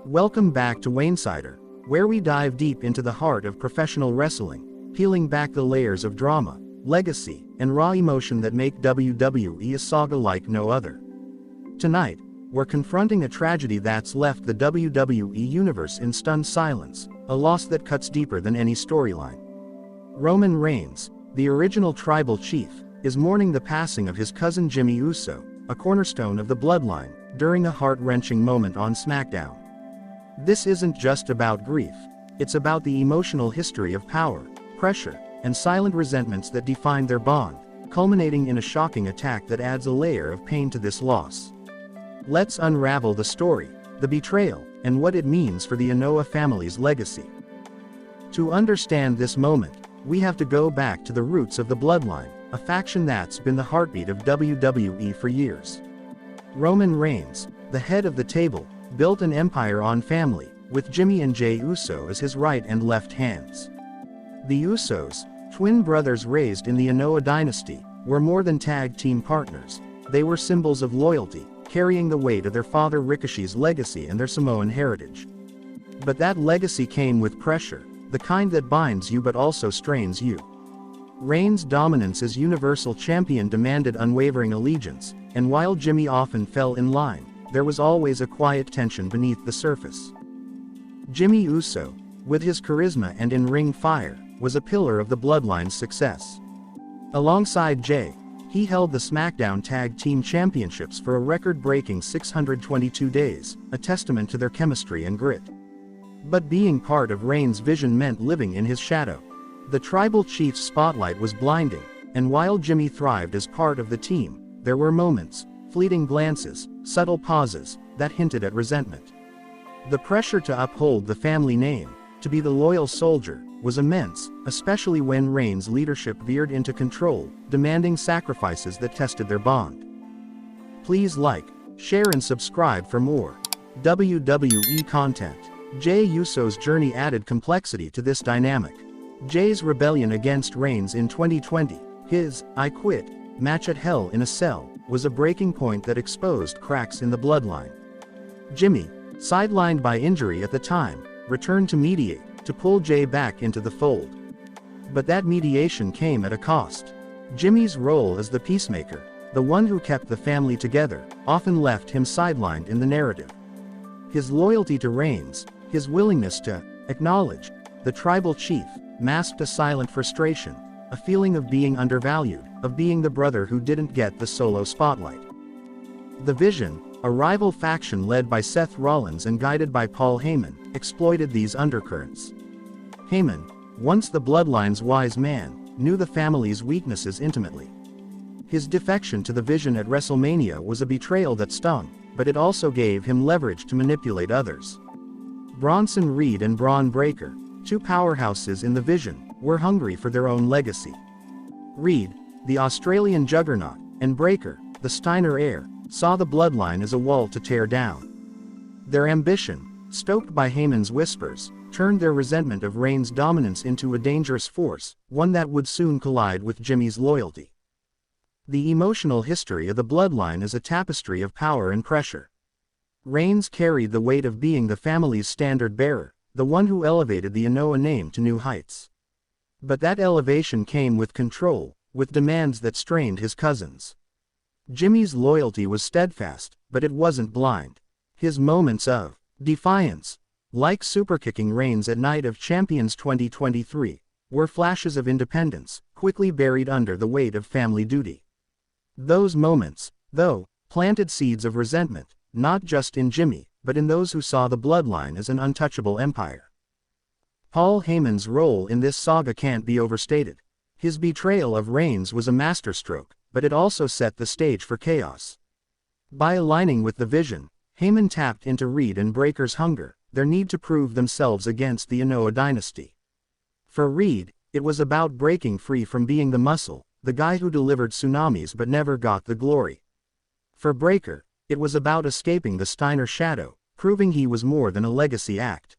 Welcome back to Waynesider, where we dive deep into the heart of professional wrestling, peeling back the layers of drama, legacy, and raw emotion that make WWE a saga like no other. Tonight, we're confronting a tragedy that's left the WWE Universe in stunned silence, a loss that cuts deeper than any storyline. Roman Reigns, the original tribal chief, is mourning the passing of his cousin Jimmy Uso, a cornerstone of the bloodline, during a heart-wrenching moment on SmackDown. This isn't just about grief, it's about the emotional history of power, pressure, and silent resentments that define their bond, culminating in a shocking attack that adds a layer of pain to this loss. Let's unravel the story, the betrayal, and what it means for the Anoa'i family's legacy. To understand this moment, we have to go back to the roots of the bloodline, a faction that's been the heartbeat of WWE for years. Roman Reigns, the head of the table, built an empire on family, with Jimmy and Jey Uso as his right and left hands. The Usos, twin brothers raised in the Anoa'i dynasty, were more than tag team partners. They were symbols of loyalty, carrying the weight of their father Ricochet's legacy and their Samoan heritage. But that legacy came with pressure, the kind that binds you but also strains you. Reigns' dominance as Universal Champion demanded unwavering allegiance, and while Jimmy often fell in line, there was always a quiet tension beneath the surface. Jimmy Uso, with his charisma and in-ring fire, was a pillar of the bloodline's success. Alongside Jey, he held the SmackDown Tag Team Championships for a record-breaking 622 days, a testament to their chemistry and grit. But being part of Reigns' vision meant living in his shadow. The tribal chief's spotlight was blinding, and while Jimmy thrived as part of the team, there were moments, fleeting glances, subtle pauses, that hinted at resentment. The pressure to uphold the family name, to be the loyal soldier, was immense, especially when Reigns' leadership veered into control, demanding sacrifices that tested their bond. Please like, share and subscribe for more WWE content. Jey Uso's journey added complexity to this dynamic. Jey's rebellion against Reigns in 2020, his "I Quit" match at Hell in a Cell, was a breaking point that exposed cracks in the bloodline. Jimmy, sidelined by injury at the time, returned to mediate, to pull Jey back into the fold. But that mediation came at a cost. Jimmy's role as the peacemaker, the one who kept the family together, often left him sidelined in the narrative. His loyalty to Reigns, his willingness to acknowledge the tribal chief, masked a silent frustration, a feeling of being undervalued, of being the brother who didn't get the solo spotlight. The Vision, a rival faction led by Seth Rollins and guided by Paul Heyman, exploited these undercurrents. Heyman, once the bloodline's wise man, knew the family's weaknesses intimately. His defection to the Vision at WrestleMania was a betrayal that stung, but it also gave him leverage to manipulate others. Bronson Reed and Braun Breaker, two powerhouses in the Vision, were hungry for their own legacy. Reed, the Australian juggernaut, and Breaker, the Steiner heir, saw the bloodline as a wall to tear down. Their ambition, stoked by Heyman's whispers, turned their resentment of Reigns' dominance into a dangerous force, one that would soon collide with Jimmy's loyalty. The emotional history of the bloodline is a tapestry of power and pressure. Reigns carried the weight of being the family's standard-bearer, the one who elevated the Anoa'i name to new heights. But that elevation came with control, with demands that strained his cousins. Jimmy's loyalty was steadfast, but it wasn't blind. His moments of defiance, like superkicking Reigns at Night of Champions 2023, were flashes of independence, quickly buried under the weight of family duty. Those moments, though, planted seeds of resentment, not just in Jimmy, but in those who saw the bloodline as an untouchable empire. Paul Heyman's role in this saga can't be overstated. His betrayal of Reigns was a masterstroke, but it also set the stage for chaos. By aligning with the Vision, Heyman tapped into Reed and Breaker's hunger, their need to prove themselves against the Anoa'i dynasty. For Reed, it was about breaking free from being the muscle, the guy who delivered tsunamis but never got the glory. For Breaker, it was about escaping the Steiner shadow, proving he was more than a legacy act.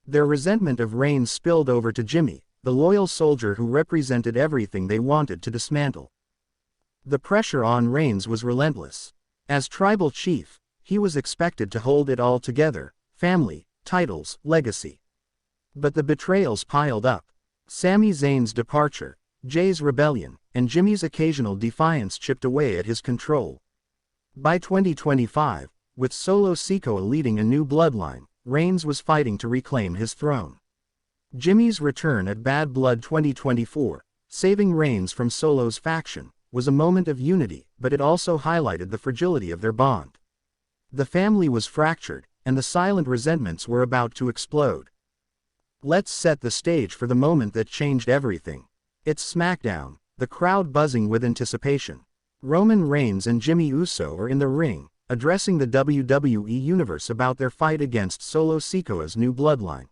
Their resentment of Reigns spilled over to Jimmy, the loyal soldier who represented everything they wanted to dismantle. The pressure on Reigns was relentless. As tribal chief, he was expected to hold it all together, family, titles, legacy. But the betrayals piled up. Sami Zayn's departure, Jay's rebellion, and Jimmy's occasional defiance chipped away at his control. By 2025, with Solo Sikoa leading a new bloodline, Reigns was fighting to reclaim his throne. Jimmy's return at Bad Blood 2024, saving Reigns from Solo's faction, was a moment of unity, but it also highlighted the fragility of their bond. The family was fractured, and the silent resentments were about to explode. Let's set the stage for the moment that changed everything. It's SmackDown, the crowd buzzing with anticipation. Roman Reigns and Jimmy Uso are in the ring, addressing the WWE Universe about their fight against Solo Sikoa's new bloodline.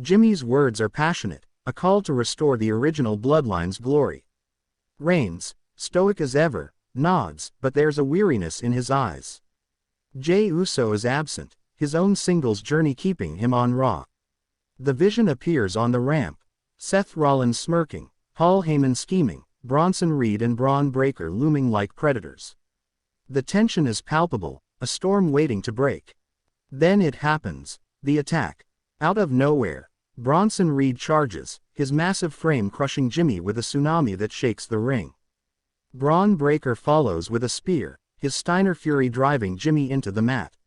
Jimmy's words are passionate, a call to restore the original bloodline's glory. Reigns, stoic as ever, nods, but there's a weariness in his eyes. Jey Uso is absent, his own singles journey keeping him on Raw. The Vision appears on the ramp, Seth Rollins smirking, Paul Heyman scheming, Bronson Reed and Braun Breaker looming like predators. The tension is palpable, a storm waiting to break. Then it happens, the attack. Out of nowhere, Bronson Reed charges, his massive frame crushing Jimmy with a tsunami that shakes the ring. Braun Breaker follows with a spear, his Steiner Fury driving Jimmy into the mat.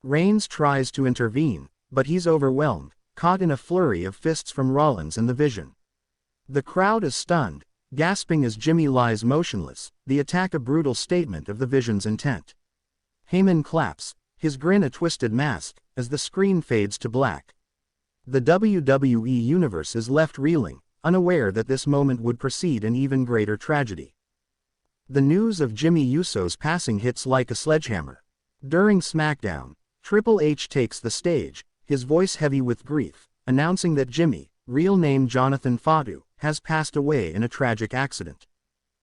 Reigns tries to intervene, but he's overwhelmed, caught in a flurry of fists from Rollins and the Vision. The crowd is stunned, gasping as Jimmy lies motionless, the attack a brutal statement of the Vision's intent. Heyman claps, his grin a twisted mask, as the screen fades to black. The WWE Universe is left reeling, unaware that this moment would precede an even greater tragedy. The news of Jimmy Uso's passing hits like a sledgehammer. During SmackDown, Triple H takes the stage, his voice heavy with grief, announcing that Jimmy, real name Jonathan Fatu, has passed away in a tragic accident.